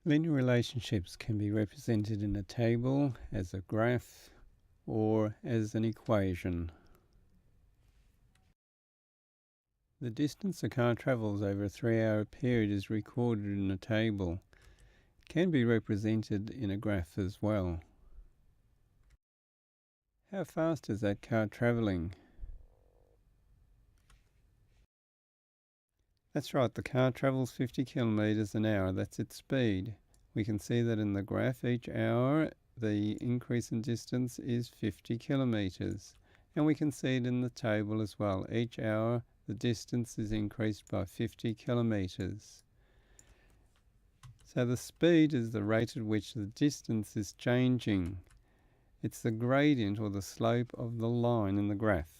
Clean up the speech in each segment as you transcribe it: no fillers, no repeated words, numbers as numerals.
Linear relationships can be represented in a table, as a graph, or as an equation. The distance a car travels over a 3-hour period is recorded in a table. It can be represented in a graph as well. How fast is that car travelling? That's right, the car travels 50 kilometres an hour. That's its speed. We can see that in the graph. Each hour the increase in distance is 50 kilometres. And we can see it in the table as well. Each hour the distance is increased by 50 kilometres. So the speed is the rate at which the distance is changing. It's the gradient or the slope of the line in the graph.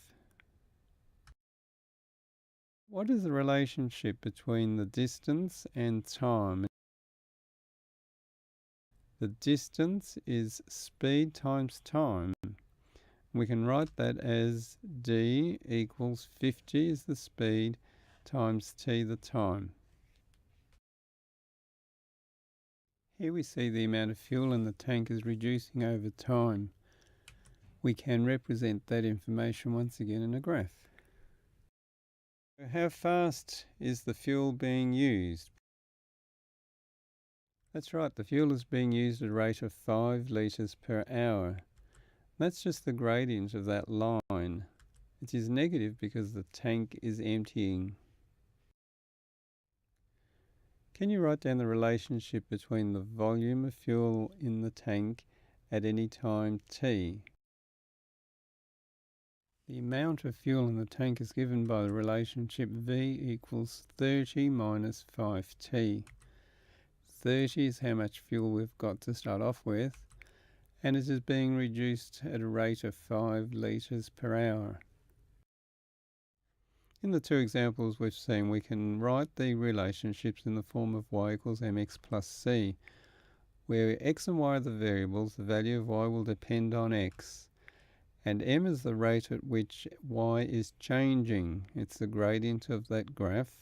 What is the relationship between the distance and time? The distance is speed times time. We can write that as d equals 50 is the speed times t the time. Here we see the amount of fuel in the tank is reducing over time. We can represent that information once again in a graph. How fast is the fuel being used? That's right, the fuel is being used at a rate of 5 litres per hour. That's just the gradient of that line. It is negative because the tank is emptying. Can you write down the relationship between the volume of fuel in the tank at any time t? The amount of fuel in the tank is given by the relationship V equals 30 minus 5t. 30 is how much fuel we've got to start off with, and it is being reduced at a rate of 5 litres per hour. In the two examples we've seen, we can write the relationships in the form of y equals mx plus c, where x and y are the variables. The value of y will depend on x, and m is the rate at which y is changing. It's the gradient of that graph,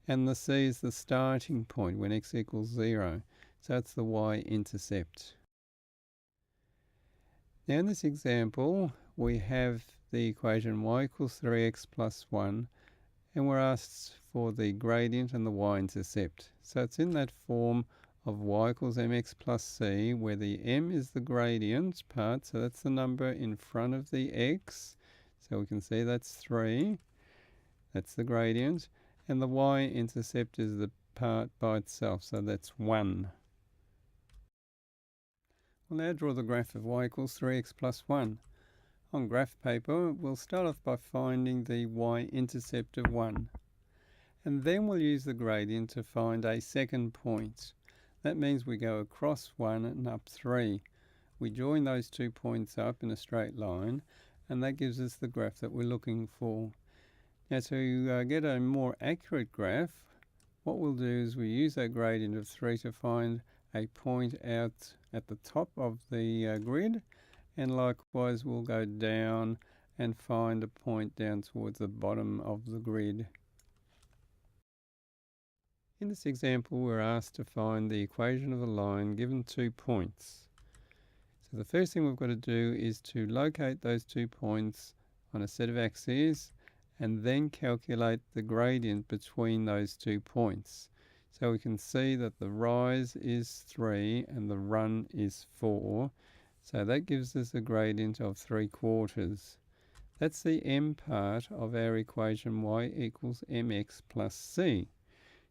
and the c is the starting point when x equals 0, so it's the y-intercept. Now in this example we have the equation y equals 3x plus 1, and we're asked for the gradient and the y-intercept. So it's in that form of y equals mx plus c, where the m is the gradient part, so that's the number in front of the x. So we can see that's 3, that's the gradient, and the y-intercept is the part by itself, so that's 1. We'll now draw the graph of y equals 3x plus 1. On graph paper, we'll start off by finding the y-intercept of 1. And then we'll use the gradient to find a second point. That means we go across 1 and up 3. We join those 2 points up in a straight line, and that gives us the graph that we're looking for. Now to get a more accurate graph, what we'll do is we use that gradient of 3 to find a point out at the top of the grid, and likewise we'll go down and find a point down towards the bottom of the grid. In this example we're asked to find the equation of a line given 2 points. So the first thing we've got to do is to locate those 2 points on a set of axes and then calculate the gradient between those 2 points. So we can see that the rise is 3 and the run is 4. So that gives us a gradient of 3/4. That's the m part of our equation y equals mx plus c.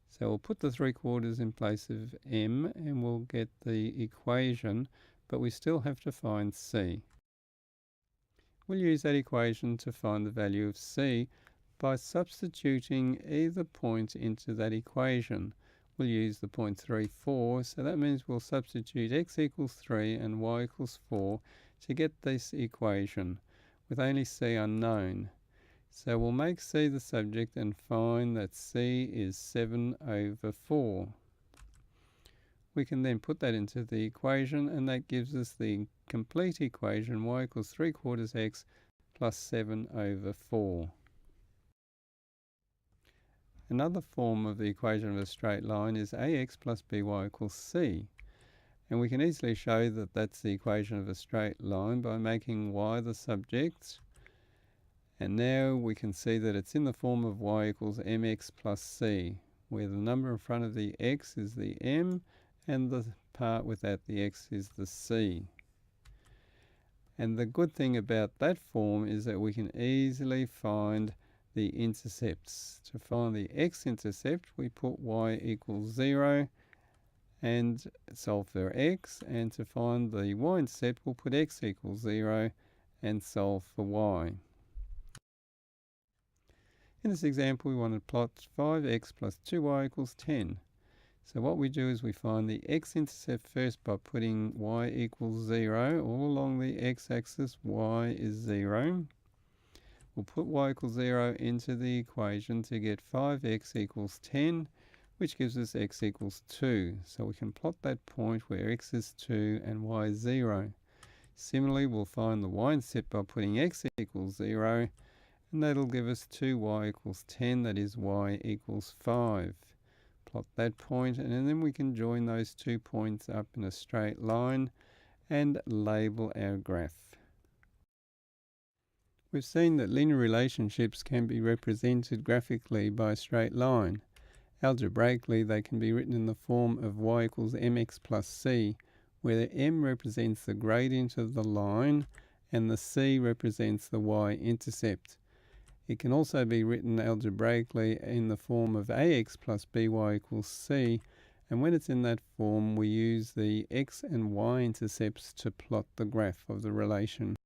So we'll put the 3/4 in place of m and we'll get the equation, but we still have to find c. We'll use that equation to find the value of c by substituting either point into that equation. We'll use the point 3, 4, so that means we'll substitute x equals 3 and y equals 4 to get this equation, with only c unknown. So we'll make c the subject and find that c is 7/4. We can then put that into the equation, and that gives us the complete equation y equals 3/4 x plus 7/4. Another form of the equation of a straight line is ax plus by equals c. And we can easily show that that's the equation of a straight line by making y the subject. And now we can see that it's in the form of y equals mx plus c, where the number in front of the x is the m and the part without the x is the c. And the good thing about that form is that we can easily find the intercepts. To find the x-intercept, we put y equals 0 and solve for x, and to find the y-intercept, we'll put x equals 0 and solve for y. In this example, we want to plot 5x plus 2y equals 10. So what we do is we find the x-intercept first by putting y equals 0. All along the x-axis, y is 0. We'll put y equals 0 into the equation to get 5x equals 10, which gives us x equals 2. So we can plot that point where x is 2 and y is 0. Similarly, we'll find the y-intercept by putting x equals 0, and that'll give us 2y equals 10, that is y equals 5. Plot that point, and then we can join those 2 points up in a straight line and label our graph. We've seen that linear relationships can be represented graphically by a straight line. Algebraically, they can be written in the form of y equals mx plus c, where the m represents the gradient of the line and the c represents the y-intercept. It can also be written algebraically in the form of ax plus by equals c, and when it's in that form we use the x and y intercepts to plot the graph of the relation.